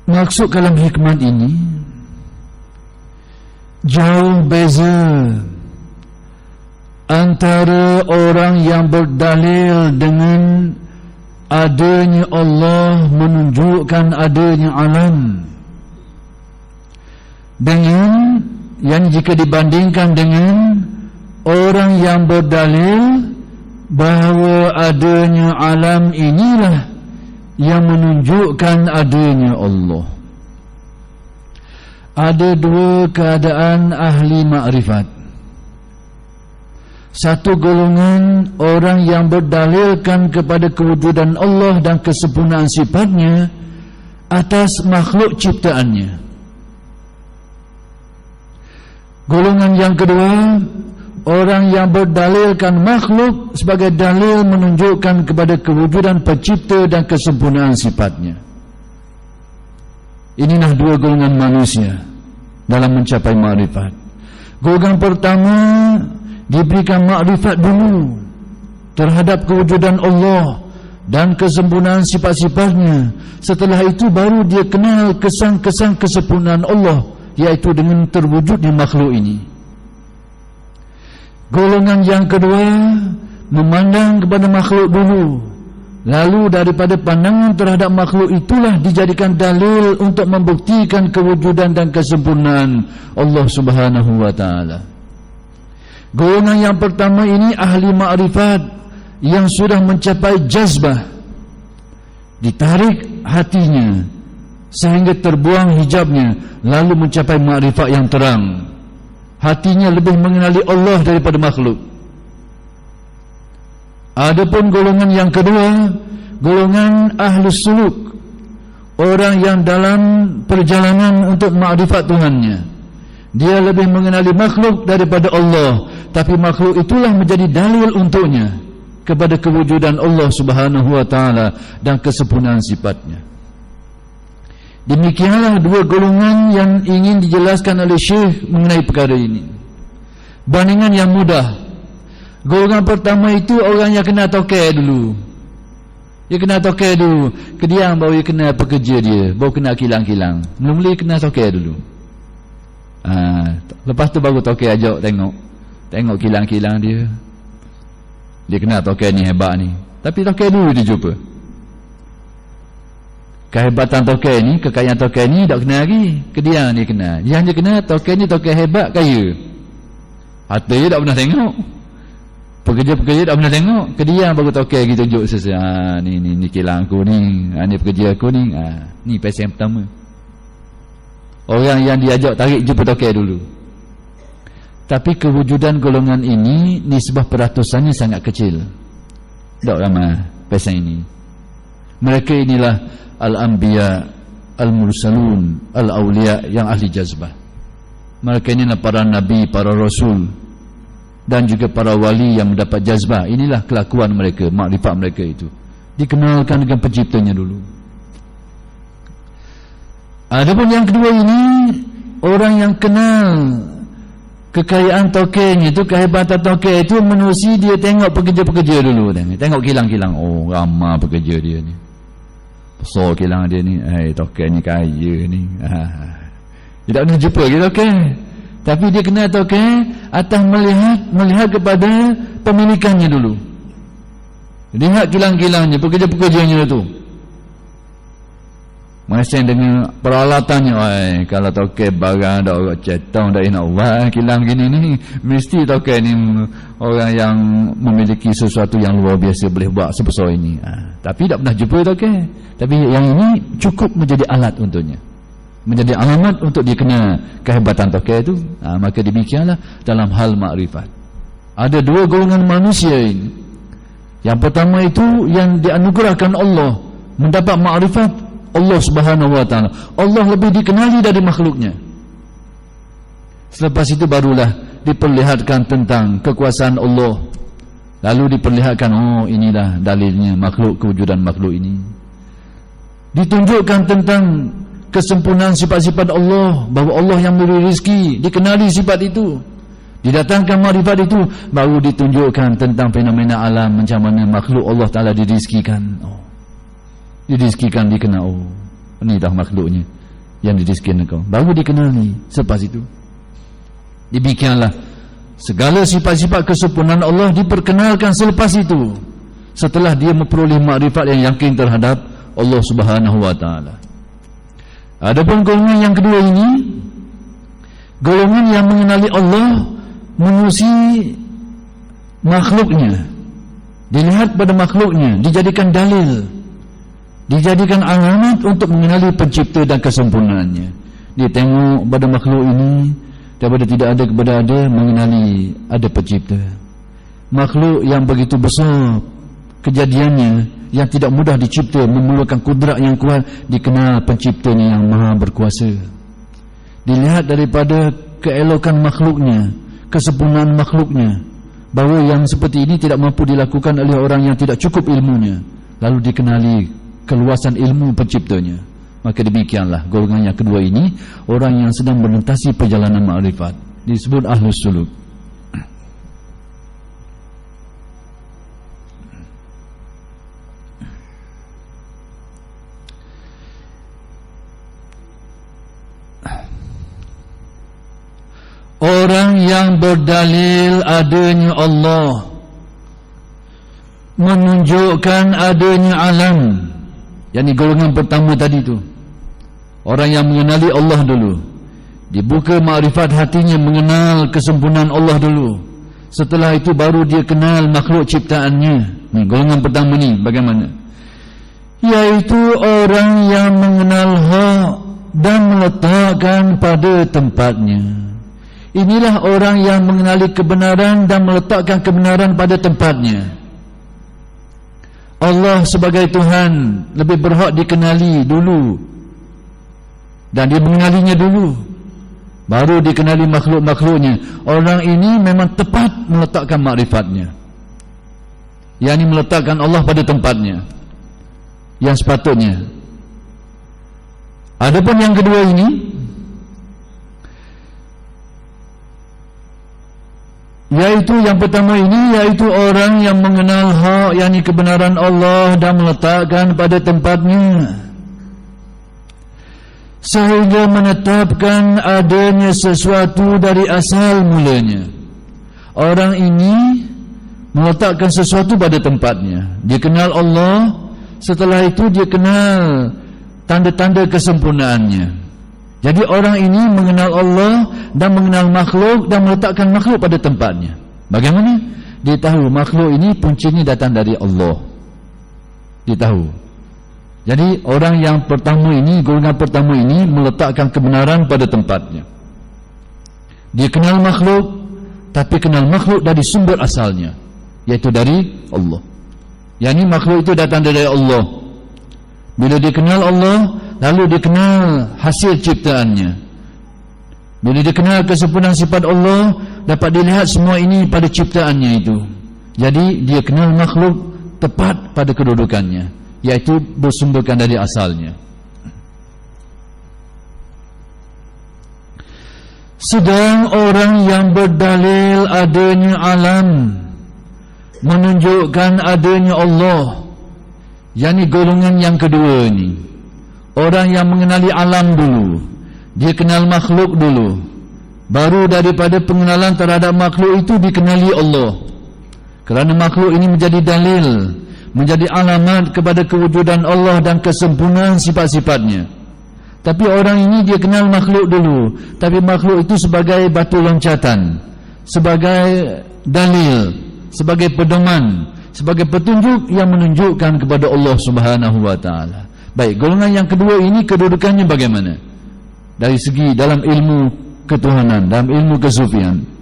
Maksud kalam hikmat ini, jauh beza antara orang yang berdalil dengan adanya Allah, menunjukkan adanya alam, dengan yang jika dibandingkan dengan orang yang berdalil bahawa adanya alam inilah yang menunjukkan adanya Allah. Ada dua keadaan ahli makrifat. Satu golongan orang yang berdalilkan kepada kewujudan Allah dan kesempurnaan sifatnya atas makhluk ciptaannya. Golongan yang kedua, orang yang berdalilkan makhluk sebagai dalil menunjukkan kepada kewujudan pencipta dan kesempurnaan sifatnya. Inilah dua golongan manusia dalam mencapai makrifat. Golongan pertama diberikan makrifat dulu terhadap kewujudan Allah dan kesempurnaan sifat-sifatnya. Setelah itu baru dia kenal kesan-kesan kesempurnaan Allah, iaitu dengan terwujudnya makhluk ini. Golongan yang kedua memandang kepada makhluk dulu, lalu daripada pandangan terhadap makhluk itulah dijadikan dalil untuk membuktikan kewujudan dan kesempurnaan Allah Subhanahu wa ta'ala. Golongan yang pertama ini ahli makrifat yang sudah mencapai jazbah, ditarik hatinya sehingga terbuang hijabnya, lalu mencapai makrifat yang terang. Hatinya lebih mengenali Allah daripada makhluk. Adapun golongan yang kedua, golongan ahli suluk, orang yang dalam perjalanan untuk makrifat Tuhannya. Dia lebih mengenali makhluk daripada Allah, tapi makhluk itulah menjadi dalil untuknya kepada kewujudan Allah Subhanahu wa ta'ala dan kesempurnaan sifatnya. Demikianlah dua golongan yang ingin dijelaskan oleh Syekh mengenai perkara ini. Bandingan yang mudah. Golongan pertama itu orang yang kena tokeh dulu. Dia kena tokeh dulu, kediam baru dia kena pekerja dia, baru kena kilang-kilang. Mula-mula kena tokeh dulu. Lepas tu baru tokeh ajak tengok kilang-kilang dia. Dia kena tokeh ni hebat ni, tapi tokeh dulu dia jumpa. Kehebatan tokeh ni, kekayaan tokeh ni tak kena lagi, kediang dia kena. Dia hanya kena tokeh ni tokeh hebat, kaya. Harta dia tak pernah tengok, pekerja-pekerja tak pernah tengok, kediang baru tokeh gitu tunjuk sesuatu. Ni kilang aku ni, ni pekerja aku ni. Ni pasal yang pertama. Orang yang diajak tarik jumpa tokeh dulu. Tapi kewujudan golongan ini nisbah peratusannya sangat kecil, tak ramai pasal ini. Mereka inilah al-anbiya, al-mursalun, al-awliya yang ahli jazbah. Mereka inilah para nabi, para rasul, dan juga para wali yang mendapat jazbah. Inilah kelakuan mereka, makrifat mereka itu dikenalkan dengan penciptanya dulu. Adapun yang kedua ini, orang yang kenal kekayaan tokehnya itu, kehebatan tokeh itu, menerusi dia tengok pekerja-pekerja dulu, tengok kilang-kilang. Oh, ramai pekerja dia ni, besar kilang dia ni, tokeh ni kaya ni. Dia tak pernah jumpa lagi tokeh, tapi dia kenal tokeh atas melihat kepada pemilikannya dulu. Lihat kilang-kilangnya, pekerja-pekerjanya tu, masing dengan peralatannya. Kalau tokeh barang dah orang cetong, dah nak buat kilang gini ni, mesti tokeh ni orang yang memiliki sesuatu yang luar biasa, boleh buat sebesar ini. Tapi tak pernah jumpa tokeh, tapi yang ini cukup menjadi alat untuknya, menjadi alamat untuk dikenal kehebatan tokeh itu. Maka demikianlah dalam hal makrifat. Ada dua golongan manusia ini. Yang pertama itu yang dianugerahkan Allah mendapat makrifat Allah Subhanahu wa ta'ala. Allah lebih dikenali dari makhluknya. Selepas itu barulah diperlihatkan tentang kekuasaan Allah, lalu diperlihatkan, oh inilah dalilnya makhluk, kewujudan makhluk ini. Ditunjukkan tentang kesempurnaan sifat-sifat Allah, bahawa Allah yang memberi rezeki, dikenali sifat itu, didatangkan makrifat itu, baru ditunjukkan tentang fenomena alam, macam mana makhluk Allah Ta'ala dirizkikan. Dirizkikan, dikenal. Ini dah makhluknya yang diriskin kau, baru dikenali. Selepas itu demikianlah segala sifat-sifat kesempurnaan Allah diperkenalkan selepas itu, setelah dia memperoleh makrifat yang yakin terhadap Allah Subhanahu wa taala. Adapun golongan yang kedua ini, golongan yang mengenali Allah menusi makhluknya, dilihat pada makhluknya, dijadikan dalil, dijadikan alamat untuk mengenali pencipta dan kesempurnaannya. Dia tengok pada makhluk ini, daripada tidak ada kepada ada, mengenali ada pencipta. Makhluk yang begitu besar kejadiannya, yang tidak mudah dicipta, memerlukan kudrat yang kuat, dikenal penciptanya yang maha berkuasa. Dilihat daripada keelokan makhluknya, kesempurnaan makhluknya, bahawa yang seperti ini tidak mampu dilakukan oleh orang yang tidak cukup ilmunya, lalu dikenali keluasan ilmu penciptanya. Maka demikianlah golongan yang kedua ini, orang yang sedang melintasi perjalanan makrifat, disebut ahlus suluk. Orang yang berdalil adanya Allah, menunjukkan adanya alam, yakni golongan pertama tadi tu, orang yang mengenali Allah dulu, dibuka makrifat hatinya, mengenal kesempurnaan Allah dulu, setelah itu baru dia kenal makhluk ciptaannya. Ni golongan pertama ni bagaimana? Yaitu orang yang mengenal hak dan meletakkan pada tempatnya. Inilah orang yang mengenali kebenaran dan meletakkan kebenaran pada tempatnya. Allah sebagai Tuhan lebih berhak dikenali dulu, dan dia mengenalinya dulu, baru dikenali makhluk-makhluknya. Orang ini memang tepat meletakkan makrifatnya, yakni meletakkan Allah pada tempatnya yang sepatutnya. Adapun yang kedua ini, yaitu yang pertama ini, yaitu orang yang mengenal hak, yakni kebenaran Allah, dan meletakkan pada tempatnya sehingga menetapkan adanya sesuatu dari asal mulanya. Orang ini meletakkan sesuatu pada tempatnya. Dia kenal Allah, setelah itu dia kenal tanda-tanda kesempurnaannya. Jadi orang ini mengenal Allah dan mengenal makhluk dan meletakkan makhluk pada tempatnya. Bagaimana? Dia tahu makhluk ini puncanya datang dari Allah. Dia tahu. Jadi orang yang pertama ini, golongan pertama ini, meletakkan kebenaran pada tempatnya. Dia kenal makhluk, tapi kenal makhluk dari sumber asalnya, yaitu dari Allah. Yang ini makhluk itu datang dari Allah. Bila dia kenal Allah, lalu dia kenal hasil ciptaannya. Bila dia kenal kesempurnaan sifat Allah, dapat dilihat semua ini pada ciptaannya itu. Jadi dia kenal makhluk tepat pada kedudukannya, yaitu bersumberkan dari asalnya. Sedang orang yang berdalil adanya alam, menunjukkan adanya Allah, yakni golongan yang kedua ni, orang yang mengenali alam dulu, dia kenal makhluk dulu, baru daripada pengenalan terhadap makhluk itu dikenali Allah. Kerana makhluk ini menjadi dalil, menjadi alamat kepada kewujudan Allah dan kesempurnaan sifat-sifatnya. Tapi orang ini dia kenal makhluk dulu, tapi makhluk itu sebagai batu loncatan, sebagai dalil, sebagai pedoman, sebagai petunjuk yang menunjukkan kepada Allah Subhanahu wa taala. Baik, golongan yang kedua ini kedudukannya bagaimana? Dari segi dalam ilmu ketuhanan, dalam ilmu kesufian.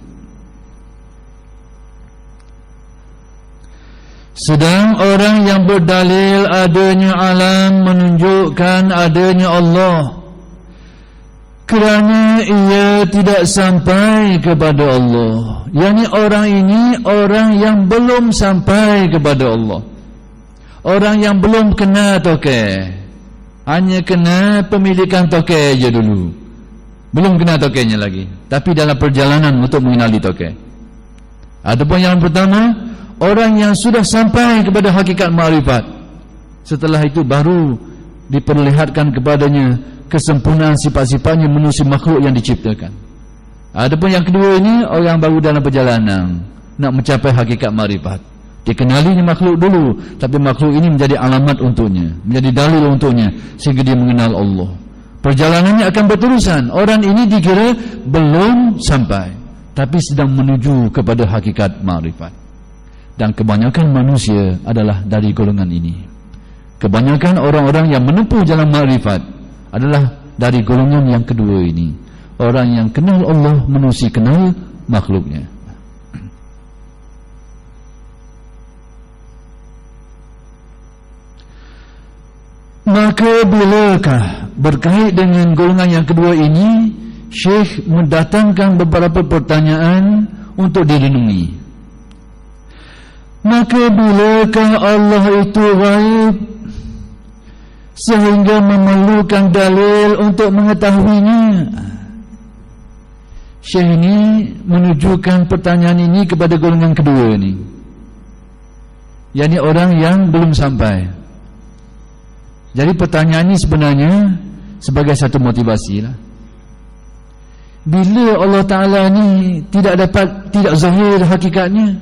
Sedang orang yang berdalil adanya alam, menunjukkan adanya Allah, kerana ia tidak sampai kepada Allah. Yakni orang ini orang yang belum sampai kepada Allah, orang yang belum kena tokeh, hanya kena pemilikan tokeh je dulu, belum kena tokehnya lagi, tapi dalam perjalanan untuk mengenali tokeh. Adapun yang pertama, orang yang sudah sampai kepada hakikat ma'rifat, setelah itu baru diperlihatkan kepadanya kesempurnaan sifat-sifatnya menusi makhluk yang diciptakan. Adapun yang kedua ini, orang baru dalam perjalanan nak mencapai hakikat makrifat. Dikenalinya makhluk dulu, tapi makhluk ini menjadi alamat untuknya, menjadi dalil untuknya, sehingga dia mengenal Allah. Perjalanannya akan berterusan. Orang ini dikira belum sampai, tapi sedang menuju kepada hakikat makrifat. Dan kebanyakan manusia adalah dari golongan ini. Kebanyakan orang-orang yang menempuh jalan makrifat adalah dari golongan yang kedua ini. Orang yang kenal Allah menusi kenal makhluknya. Maka bilakah berkait dengan golongan yang kedua ini, Syekh mendatangkan beberapa pertanyaan untuk direnungi. Maka bilakah Allah itu ghaib sehingga memerlukan dalil untuk mengetahuinya? Syekh ini menunjukkan pertanyaan ini kepada golongan kedua ini, yakni orang yang belum sampai. Jadi pertanyaan ini sebenarnya sebagai satu motivasi lah. Bila Allah Ta'ala ni tidak zahir hakikatnya,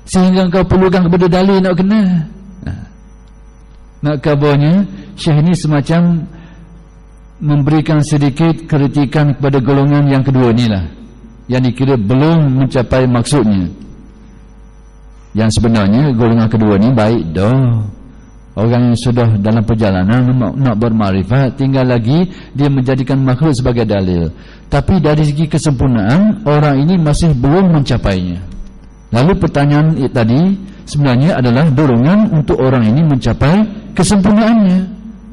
sehingga kau perlukan kepada dalil nak kena. Nak kabarnya, Syekh ini semacam memberikan sedikit kritikan kepada golongan yang kedua ni lah, yang dikira belum mencapai maksudnya. Yang sebenarnya golongan kedua ni baik dah. Orang yang sudah dalam perjalanan nak bermakrifat, tinggal lagi dia menjadikan makhluk sebagai dalil. Tapi dari segi kesempurnaan, orang ini masih belum mencapainya. Lalu pertanyaan tadi sebenarnya adalah dorongan untuk orang ini mencapai kesempurnaannya.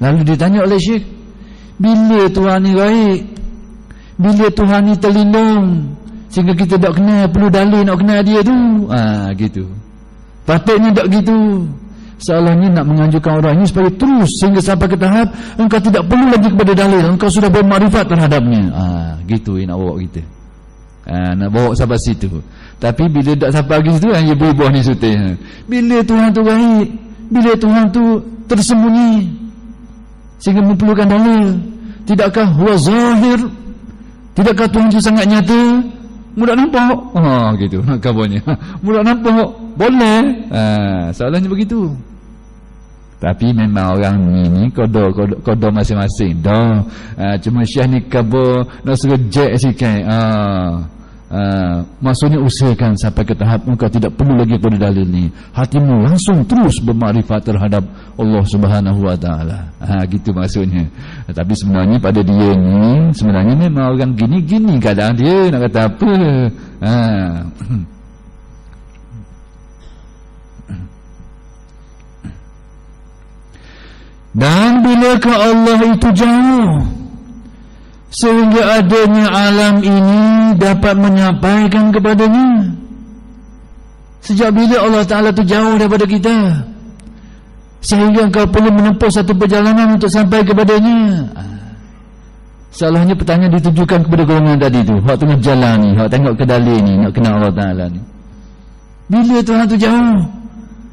Lalu ditanya oleh Syekh, bila Tuhan ni baik, bila Tuhan ni terlindung, sehingga kita tak kena perlu dalil nak kena dia tu. Gitu. Patutnya tak gitu. Seolah-olah nak menganjurkan orang ini supaya terus sehingga sampai ke tahap engkau tidak perlu lagi kepada dalil, engkau sudah bermakrifat terhadapnya. Gitu nak bawa kita. Nak bawa sampai situ. Tapi bila tak sampai lagi situ, dia berubah ni sutih. Bila Tuhan tu baik, bila Tuhan tu tersembunyi sehingga memerlukan dalil, tidakkah huwa zahir? Tidakkah Tuhan itu sangat nyata? Mudah nampak. Gitu nak kabarnya. Mudah nampak. Boleh. Soalannya begitu. Tapi memang orang ni kodok masing-masing dah. Cuma Syekh ni khabar nak suruh jack sikit. Maksudnya usahakan sampai ke tahap engkau tidak perlu lagi pada dalil ni. Hatimu langsung terus bermakrifat terhadap Allah Subhanahu Wa Taala. Gitu maksudnya. Tapi sebenarnya pada dia ni sebenarnya memang orang gini-gini kadang dia nak kata apa. Dan bilakah Allah itu jauh sehingga adanya alam ini dapat menyampaikan kepadanya? Sejak bila Allah Ta'ala itu jauh daripada kita sehingga engkau perlu menempuh satu perjalanan untuk sampai kepadanya? Salahnya pertanyaan ditujukan kepada golongan tadi tu, hak tengah jalan ni, hak tengok ke dalil ni, nak kenal Allah Ta'ala ni. Bila Tuhan tu jauh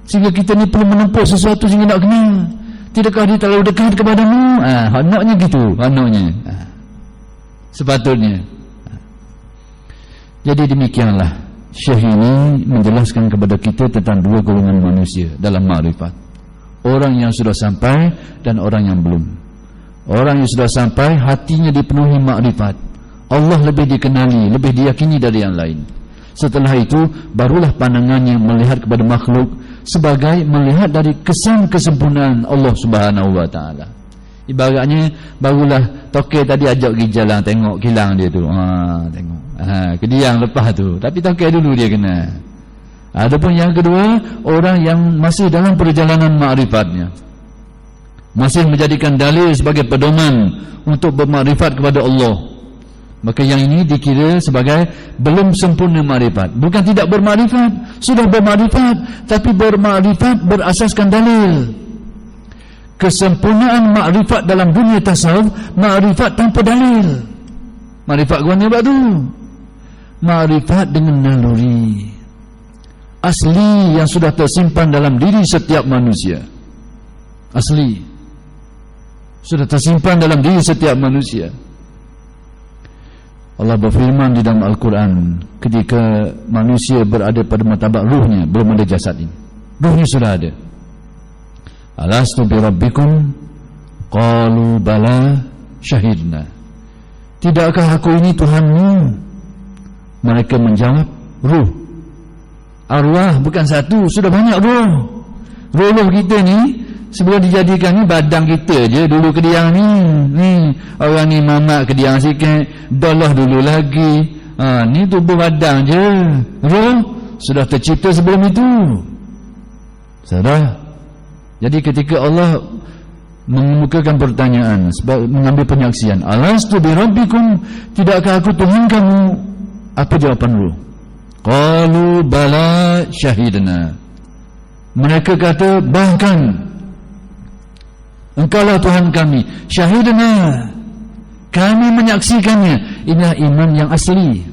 sehingga kita ni perlu menempuh sesuatu sehingga nak kenal? Tidakkah dia terlalu dekat kepadamu? Hanaknya gitu, hanaknya. Sepatutnya. Jadi demikianlah Syekh ini menjelaskan kepada kita tentang dua golongan manusia dalam makrifat. Orang yang sudah sampai dan orang yang belum. Orang yang sudah sampai hatinya dipenuhi makrifat. Allah lebih dikenali, lebih diyakini dari yang lain. Setelah itu barulah pandangannya melihat kepada makhluk sebagai melihat dari kesan kesempurnaan Allah Subhanahu Wa Taala. Ibaratnya barulah tokek tadi ajak pergi jalan tengok kilang dia tu. Tengok. Kediang lepas tu. Tapi tokek dulu dia kena. Adapun yang kedua, orang yang masih dalam perjalanan makrifatnya, masih menjadikan dalil sebagai pedoman untuk bermakrifat kepada Allah, maka yang ini dikira sebagai belum sempurna makrifat. Bukan tidak bermakrifat, sudah bermakrifat, tapi bermakrifat berasaskan dalil. Kesempurnaan makrifat dalam dunia tasawuf, makrifat tanpa dalil. Makrifat guna apa tu? Makrifat dengan naluri asli yang sudah tersimpan dalam diri setiap manusia. Asli. sudah tersimpan dalam diri setiap manusia. Allah berfirman di dalam Al-Quran ketika manusia berada pada martabat ruhnya, belum ada jasad ini, ruhnya sudah ada. Alastu bi rabbikum qalu bala syahidna. Tidakkah aku ini Tuhanmu? Mereka menjawab, ruh, arwah bukan satu, sudah banyak ruh. Ruh kita ni sebelum dijadikan ni badan kita je dulu kediang ni orang ni mamak kediang sikit, dolah dulu lagi, ni tubuh badan je. Roh sudah tercipta sebelum itu. Saudara, jadi ketika Allah mengemukakan pertanyaan, mengambil penyaksian, alastu bi rabbikum, tidakkah aku Tuhan kamu? Apa jawapan roh? Qalu bala syahidna. Mereka kata, bahkan engkaulah Tuhan kami. Syahidna, kami menyaksikannya. Inilah iman yang asli,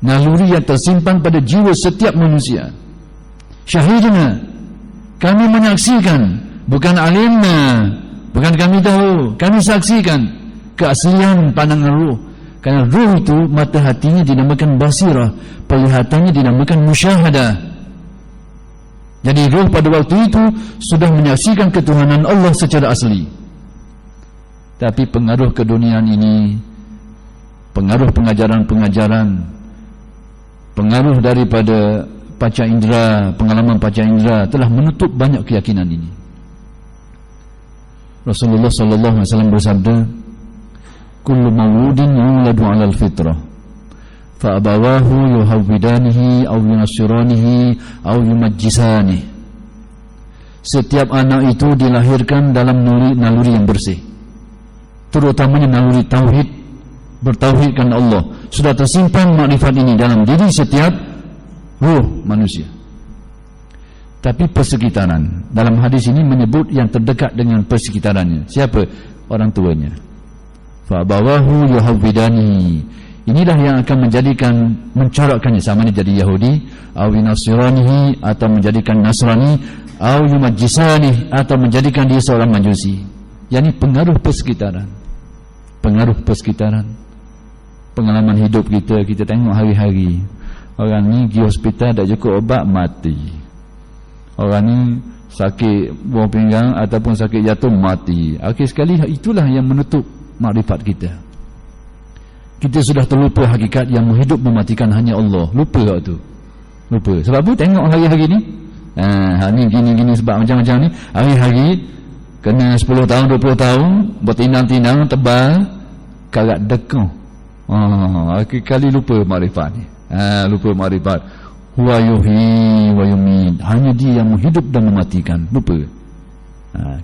naluri yang tersimpan pada jiwa setiap manusia. Syahidna, kami menyaksikan. Bukan alimna, bukan kami tahu, kami saksikan keaslian pandangan ruh. Kerana ruh itu mata hatinya dinamakan basirah, penglihatannya dinamakan musyahadah. Jadi ruh pada waktu itu sudah menyaksikan ketuhanan Allah secara asli. Tapi pengaruh keduniaan ini, pengaruh pengajaran-pengajaran, pengaruh daripada panca indera, pengalaman panca indera telah menutup banyak keyakinan ini. Rasulullah sallallahu alaihi wasallam bersabda, kullu mawludin yuladu 'alal fitrah fa abawahu yuhawwidanihi aw yunassiranihi aw yumajjisanihi. Setiap anak itu dilahirkan dalam naluri yang bersih, terutamanya naluri tauhid, bertauhidkan Allah. Sudah tersimpan makrifat ini dalam diri setiap ruh manusia. Tapi persekitaran, dalam hadis ini menyebut yang terdekat dengan persekitarannya. Siapa? Orang tuanya. Fa abawahu yuhawwidani. Inilah yang akan menjadikan, mencorakkannya, sama ni jadi Yahudi, aw nasranihi, atau menjadikan Nasrani, aw yumajjisani, atau menjadikan dia seorang Majusi. Yani pengaruh persekitaran. Pengaruh persekitaran. Pengalaman hidup kita, kita tengok hari-hari. Orang ni pergi hospital tak cukup obat, mati. Orang ni sakit buah pinggang ataupun sakit jatuh, mati. Akhir sekali itulah yang menutup makrifat kita. Kita sudah terlupa hakikat yang menghidup mematikan hanya Allah. Lupa waktu. Lupa. Sebab apa? Tengok hari-hari ni. Ni gini-gini sebab macam-macam ni. Hari-hari kena 10 tahun, 20 tahun, bertinang-tinang, tebal, karat dekong. Akhir kali lupa makrifat ni. Lupa makrifat. Huwa yuhyi wa yumit. Hanya dia yang menghidup dan mematikan. Lupa.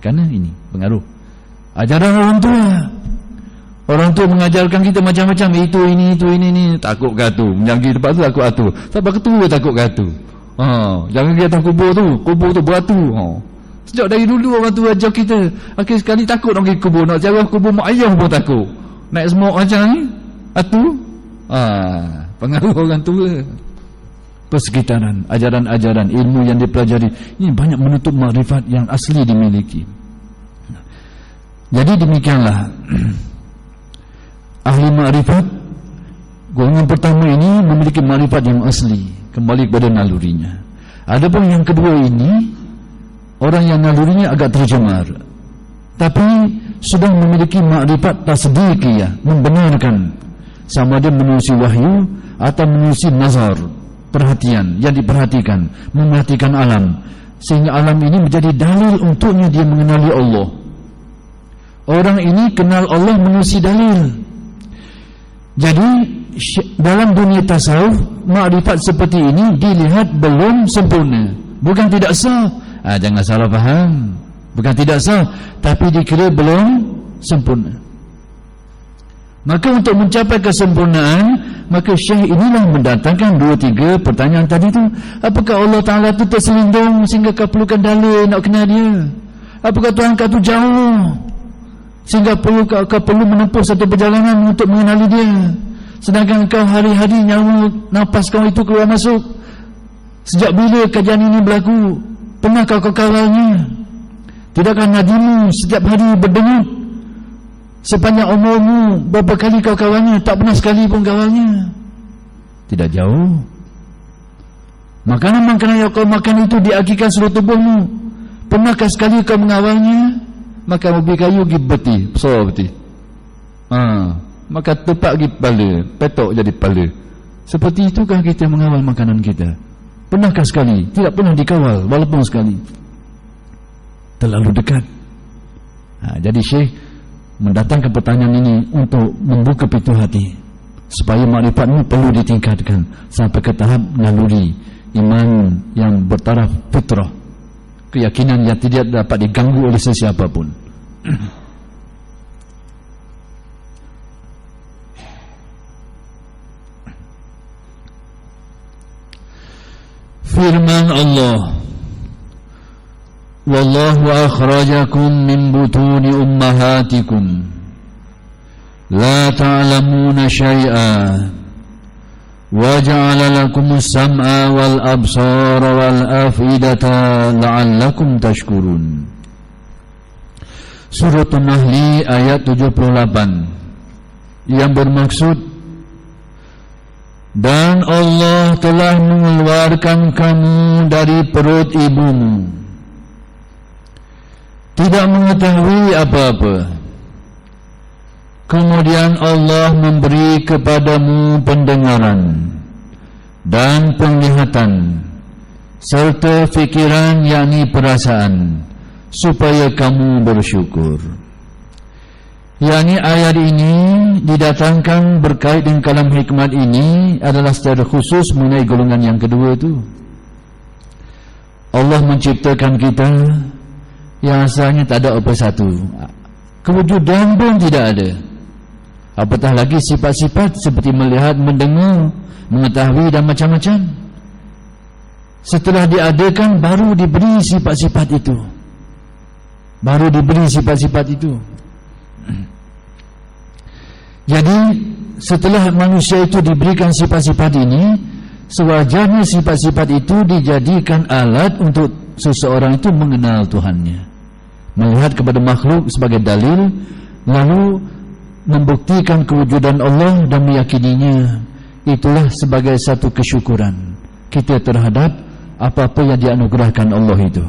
Kerana ini pengaruh ajaran orang tua. Orang tua mengajarkan kita macam-macam, itu ini. Takut gatu, menjangkit tempat tu takut gatu. Sebab ketua takut gatu. Jangan kita atas kubur tu beratu. Sejak dari dulu orang tua ajar kita. Akhir sekali takut orang pergi kubur. Nak jaga kubur mak ayah pun takut. Naik semua macam ni, atu. Pengaruh orang tua. Persekitaran, ajaran-ajaran, ilmu yang dipelajari ini banyak menutup makrifat yang asli dimiliki. Jadi demikianlah ahli makrifat, golongan pertama ini memiliki makrifat yang asli, kembali kepada nalurinya. Adapun yang kedua ini, orang yang nalurinya agak tercemar, tapi sudah memiliki makrifat tasdiqiyah, membenarkan, sama ada menerusi wahyu atau menerusi nazar, perhatian yang diperhatikan, memerhatikan alam, sehingga alam ini menjadi dalil untuknya dia mengenali Allah. Orang ini kenal Allah menerusi dalil. Jadi dalam dunia tasawuf, makrifat seperti ini dilihat belum sempurna, bukan tidak sah. Jangan salah faham, bukan tidak sah, tapi dikira belum sempurna. Maka untuk mencapai kesempurnaan, maka Syekh inilah mendatangkan 2-3 pertanyaan tadi tu. Apakah Allah Ta'ala tu terselindung sehingga kau perlukan dalil nak kenal dia? Apakah Tuhan kau tu jauh sehingga kau perlu menempuh satu perjalanan untuk mengenali dia? Sedangkan kau hari-hari nyawa nafas kau itu keluar masuk. Sejak bila kajian ini berlaku? Pernah kau kawalnya? Tidakkah nadimu setiap hari berdengut Sepanjang umurmu, berapa kali kau kawalnya? Tak pernah sekali pun kawalnya. Tidak jauh. Makanan-makanan yang kau makan itu diakikan seluruh tubuhmu. Pernahkah sekali kau mengawalnya? Makan ubi kayu pergi beti, besar beti. Maka tepak pergi kepala, petok jadi kepala. Seperti itukah kita mengawal makanan kita? Pernahkah sekali? Tidak pernah dikawal, walaupun sekali. Terlalu dekat. Jadi Syekh mendatangkan pertanyaan ini untuk membuka pintu hati, supaya makrifatmu perlu ditingkatkan sampai ke tahap naluri iman yang bertaraf fitrah, keyakinan yang tidak dapat diganggu oleh sesiapa pun. Firman Allah, wallahu akhrajakum min butuni ummahatikum la ta'lamuna syai'a wa ja'ala lakumus sam'a wal absara wal af'idata la'allakum tashkurun. Surah An-Nahl ayat 78, yang bermaksud, dan Allah telah mengeluarkan kamu dari perut ibumu tidak mengetahui apa-apa. Kemudian Allah memberi kepadamu pendengaran dan penglihatan serta fikiran, yakni perasaan, supaya kamu bersyukur. Yakni ayat ini didatangkan berkait dengan kalam hikmat ini adalah secara khusus mengenai golongan yang kedua itu. Allah menciptakan kita yang asalnya tak ada apa satu, kewujudan pun tidak ada, apatah lagi sifat-sifat seperti melihat, mendengar, mengetahui dan macam-macam. Setelah diadakan baru diberi sifat-sifat itu, Jadi setelah manusia itu diberikan sifat-sifat ini, sewajarnya sifat-sifat itu dijadikan alat untuk seseorang itu mengenal Tuhannya, melihat kepada makhluk sebagai dalil, lalu membuktikan kewujudan Allah dan meyakininya. Itulah sebagai satu kesyukuran kita terhadap apa-apa yang dianugerahkan Allah itu.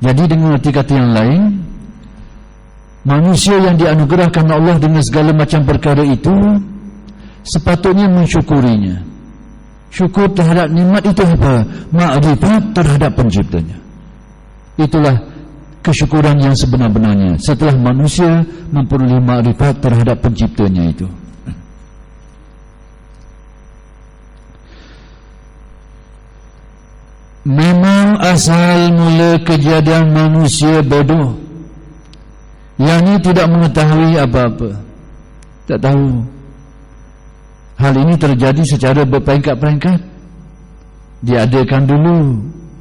Jadi dengan arti kata yang lain, manusia yang dianugerahkan Allah dengan segala macam perkara itu sepatutnya mensyukurinya. Syukur terhadap nikmat itu apa? Makrifat terhadap penciptanya. Itulah kesyukuran yang sebenar-benarnya setelah manusia memperoleh makrifat terhadap penciptanya itu. Memang asal mula kejadian manusia bodoh, yang ini tidak mengetahui apa-apa, tak tahu. Hal ini terjadi secara berperingkat-peringkat. Diadakan dulu,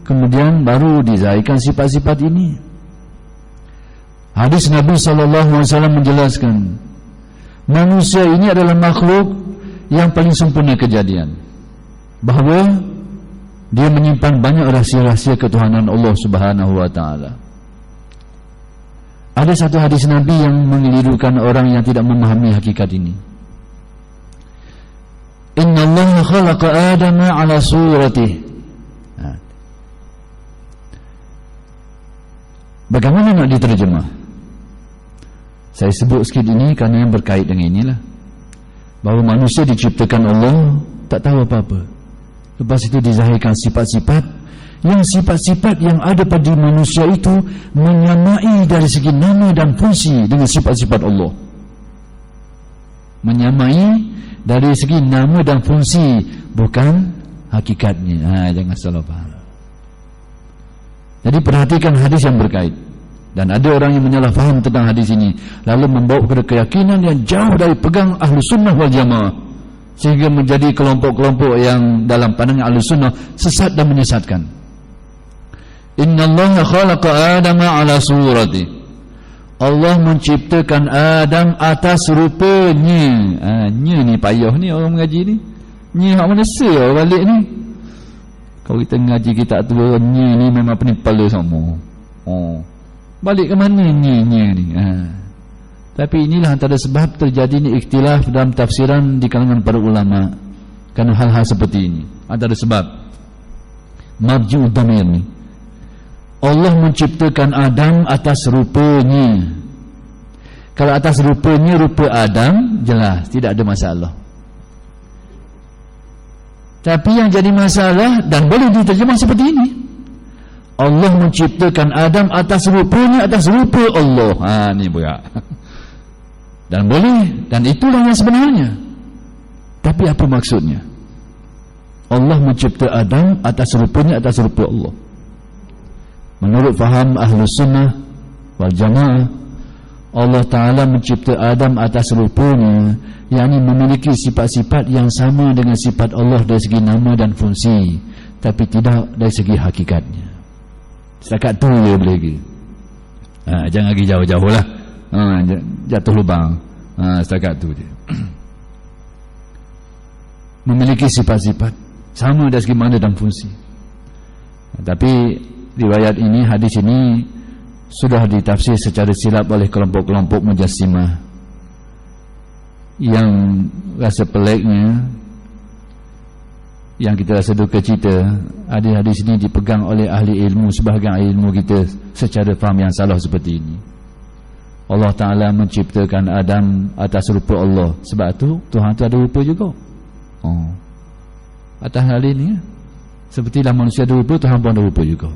kemudian baru dizahirkan sifat-sifat ini. Hadis Nabi SAW menjelaskan, manusia ini adalah makhluk yang paling sempurna kejadian, bahawa dia menyimpan banyak rahsia-rahsia ketuhanan Allah Subhanahu wa ta'ala. Ada satu hadis Nabi yang mengelirukan orang yang tidak memahami hakikat ini. Inna Allah khalaqa Adama ala suratih. Bagaimana nak diterjemah? Saya sebut sikit ini kerana yang berkait dengan inilah, bahawa manusia diciptakan Allah tak tahu apa-apa. Lepas itu dizahirkan sifat-sifat, yang sifat-sifat yang ada pada manusia itu menyamai dari segi nama dan fungsi dengan sifat-sifat Allah. Menyamai dari segi nama dan fungsi, bukan hakikatnya. Jangan salah faham. Jadi perhatikan hadis yang berkait. Dan ada orang yang menyalah faham tentang hadis ini, lalu membawa kepada keyakinan yang jauh dari pegang ahlu sunnah wal jamaah, sehingga menjadi kelompok-kelompok yang dalam pandangan ahlu sunnah sesat dan menyesatkan. Inna Allah khalaqa Adama ala surati. Allah menciptakan Adam atas rupanya. Nya ni payah ni orang mengaji ni. Nya hak mana se balik ni. Kalau kita mengaji kita tua, nya ni memang penimpala sama. Balik ke mana nya ni? Tapi inilah antara sebab terjadinya ikhtilaf dalam tafsiran di kalangan para ulama kerana hal-hal seperti ini. Antara sebab marji'ud dhamir ni, Allah menciptakan Adam atas rupanya. Kalau atas rupanya rupa Adam, jelas tidak ada masalah. Tapi yang jadi masalah, dan boleh diterjemah seperti ini, Allah menciptakan Adam atas rupanya, atas rupa Allah. Ni berat. Dan boleh, dan itulah yang sebenarnya. Tapi apa maksudnya? Allah mencipta Adam atas rupanya, atas rupa Allah. Menurut faham Ahlus Sunnah wal Jamaah, Allah Ta'ala mencipta Adam atas rupanya, yakni memiliki sifat-sifat yang sama dengan sifat Allah dari segi nama dan fungsi, tapi tidak dari segi hakikatnya. Setakat tu je boleh pergi. Jangan pergi jauh-jauh lah. Jatuh lubang. Setakat tu je. Memiliki sifat-sifat sama dari segi mana dan fungsi. Tapi riwayat ini, hadis ini sudah ditafsir secara silap oleh kelompok-kelompok Mujassimah. Yang rasa peliknya, yang kita rasa duka cita, hadis-hadis ini dipegang oleh ahli ilmu, sebahagian ahli ilmu kita secara faham yang salah seperti ini. Allah Ta'ala menciptakan Adam atas rupa Allah. Sebab tu Tuhan tu ada rupa juga. Atas hal ini, sepertilah manusia ada rupa, Tuhan pun ada rupa juga.